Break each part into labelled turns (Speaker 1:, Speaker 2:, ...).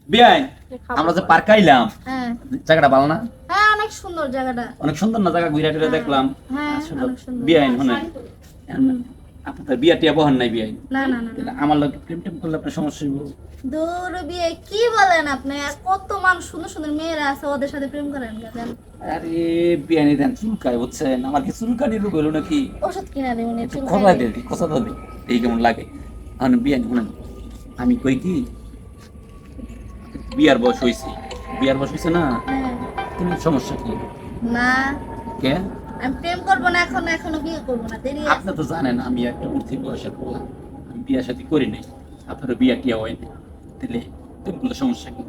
Speaker 1: বিয়াই আমরা যে পার্কে আইলাম,
Speaker 2: হ্যাঁ
Speaker 1: জায়গাটা ভালো না?
Speaker 2: হ্যাঁ অনেক সুন্দর জায়গাটা।
Speaker 1: অনেক সুন্দর না জায়গা, ঘুরে টুরে দেখলাম।
Speaker 2: হ্যাঁ
Speaker 1: আসলে
Speaker 2: অনেক সুন্দর।
Speaker 1: বিয়াই শুনেন, আপনার বিয়া টিয়া বহন নাই বিয়াই,
Speaker 2: না না না না।
Speaker 1: আমার লোক প্রেম টেম করলে আপনার সমস্যা হইব।
Speaker 2: দূর বিয়ে কি বলেন আপনি? কত মানুষ সুন্দর সুন্দর মেয়েরা আছে, ওদের সাথে প্রেম করেন কেন?
Speaker 1: আরে বিয়ানি দেন চুলকায়, বুঝছেন? আমার কি চুলকানি রোগ হইলো নাকি?
Speaker 2: ওষুধ কিনা দেবেন
Speaker 1: একটু খোলা দিয়ে দিই, খোসা দিয়ে দিই, এই কেমন লাগে? বিয়ানি শুনেন, আমি কই কি বিয়ার বয়স হয়েছে, বিয়ার বয়স হয়েছে না,
Speaker 2: হ্যাঁ।
Speaker 1: তুমি সমস্যা কি?
Speaker 2: না
Speaker 1: কে?
Speaker 2: আমি প্রেম করবো না এখন, এখনো বিয়ে করবো না, দেরি আছে।
Speaker 1: আপনি তো জানেন আমি একটা উঠতি বয়সের পোলা, আমি বিয়া শাদী করি নাই, আপনার বিয়া টিয়া হয় না, তাহলে তুমি বলে সমস্যা কি?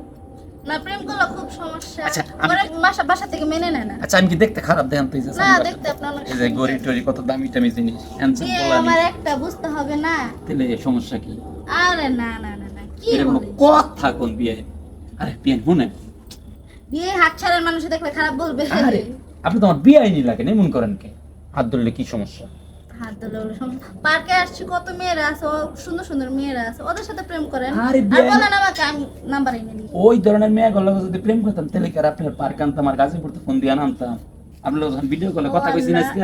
Speaker 2: না প্রেম করলে খুব সমস্যা।
Speaker 1: আচ্ছা, আমি-
Speaker 2: ওরা বাসা থেকে মেনে নেয় না।
Speaker 1: আচ্ছা আমি কি দেখতে খারাপ দেখেন তো? এই যে
Speaker 2: না
Speaker 1: সামনে
Speaker 2: দেখতে আপনার অনেক
Speaker 1: এই যে
Speaker 2: সুন্দর।
Speaker 1: গড়ি টরি কত দামি টামি জিনিস, হ্যান্ডসাম
Speaker 2: বিয়ে
Speaker 1: পোলা আমি,
Speaker 2: আমার একটা বুঝতে হবে না।
Speaker 1: তাহলে সমস্যা কি?
Speaker 2: আরে না না না না কি
Speaker 1: এটা কোনো
Speaker 2: বলিস?
Speaker 1: কথা কোন বিয়ে? আরে বিয়ে শুনেন,
Speaker 2: বিয়ে হাত ছাড়ার মানুষ দেখলে খারাপ বলবে।
Speaker 1: আরে আপনি তো আমার বিয়ে আইনি লাগে না, এমন করেন কে? হাত ধরলে কি সমস্যা?
Speaker 2: হাত ধরলে ওর সমস্যা। পার্কে আসছি, কত মেয়েরা আছে, সুন্দর সুন্দর মেয়েরা আছে, ওদের সাথে প্রেম করেন।
Speaker 1: আরে
Speaker 2: আর
Speaker 1: বিয়ে-
Speaker 2: বলেন আমাকে, আমি নাম্বার এনে দিই।
Speaker 1: ওই ধরনের মেয়ে গল্লা যদি প্রেম করতাম তাহলে কি আর আপনার পার্ক আনতাম আর গাজীপুর তো ফোন দিয়ে আনতাম? আপনার লোক যখন ভিডিও কলে কথা কইছি না আজকে,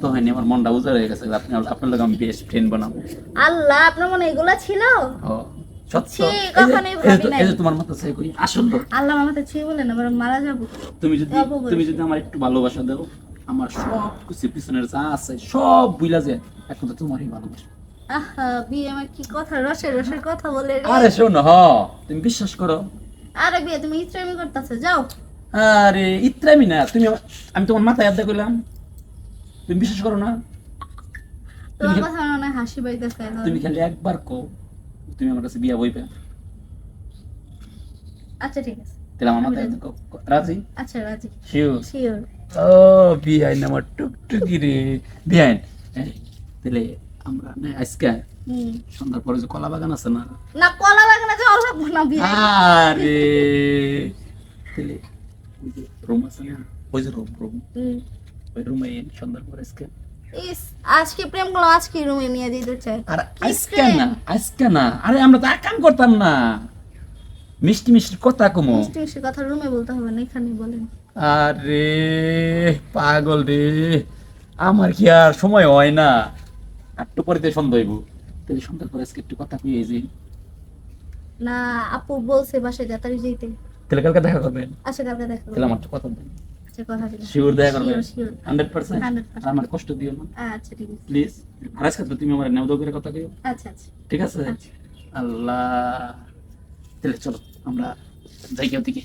Speaker 1: তখন আমার মনটা উজাড় হয়ে গেছে, আপনার লোক আমি বেস্ট ফ্রেন্ড বানাবো।
Speaker 2: আল্লাহ, আপনার মনে এগুলা ছিল?
Speaker 1: ও সত্য।
Speaker 2: ছি, কখনোই ভাবি নাই।
Speaker 1: এই যে তোমার মতো সে কই আসল।
Speaker 2: আল্লাহ আমাকে ছি বলে না, আমরা মারা যাবো। গল্প বলি।
Speaker 1: তুমি যদি আমার একটু ভালোবাসা দাও, আমার সব কিছু পিছনের যা আছে সব বুইলা যায়, এখন তো তোমারই ভালোবাসা।
Speaker 2: আহা, বিয়ে আমার কি কথা, রসের রসের কথা বলে রে।
Speaker 1: আরে শোনো, তুমি বিশ্বাস করো?
Speaker 2: আরে বিয়ে তুমি ইচ্ছামি করতেছো, যাও।
Speaker 1: আরে ইত্রামি না, তুমি আমি তোমার মাথায় আড্ডা করলাম, তুমি বিশ্বাস করো না?
Speaker 2: তোমার
Speaker 1: তুমি-
Speaker 2: কথা আমার অনেক হাসি পাইতেছে এখন।
Speaker 1: তুমি খালি একবার কও তুমি আমার কাছে বিয়া বইবে,
Speaker 2: আচ্ছা ঠিক আছে।
Speaker 1: তাহলে আমার মাথায় আড্ডা রাজি?
Speaker 2: আচ্ছা রাজি।
Speaker 1: শিওর?
Speaker 2: শিওর।
Speaker 1: ও বিয়াইন আমার টুকটুকি রে, বিয়াইন। তাহলে আমরা না আজকে সন্ধ্যার পরে যে কলা বাগান আছে না,
Speaker 2: না কলা বাগানে যাওয়া লাগবো না বিয়ে।
Speaker 1: আরে তাহলে ওই যে রুম আছে না, ওই যে রুম ওই রুমে সন্ধ্যার পরে আজকে।
Speaker 2: ইস, আজকে প্রেম করলাম, আজকে রুমে নিয়ে যেতে চাই।
Speaker 1: আর আজকে না, আরে আমরা তো আর কাম করতাম না, মিষ্টি মিষ্টি কথা কমো।
Speaker 2: মিষ্টি মিষ্টি কথা রুমে বলতে হবে না, এখানেই বলেন।
Speaker 1: আরে পাগল রে, আমার কি আর সময় হয় না? একটু পরে তো সন্ধ্যা হইব, তাহলে সন্ধ্যার পরে আজকে একটু কথা কইয়ে যাই।
Speaker 2: না আপু বলছে বাসায় তাড়াতাড়ি যেতে।
Speaker 1: তাহলে কালকে দেখা করবেন?
Speaker 2: আচ্ছা কালকে দেখা
Speaker 1: তাহলে
Speaker 2: করবো।
Speaker 1: আমার একটু কথা দেন,
Speaker 2: আচ্ছা কথা দিলাম।
Speaker 1: শিওর দেখা করবেন?
Speaker 2: Sure, sure.
Speaker 1: 100%?
Speaker 2: 100%.
Speaker 1: আর আমার কষ্ট দিও না
Speaker 2: আচ্ছা ঠিক আছে।
Speaker 1: প্লিজ। আর আজকে তো তুমি আমার নেওয়া করে কথা কইও,
Speaker 2: আচ্ছা আচ্ছা।
Speaker 1: ঠিক আছে?
Speaker 2: আচ্ছা।
Speaker 1: আল্লাহ, তাহলে চলো আমরা যাই কেউ দিকে।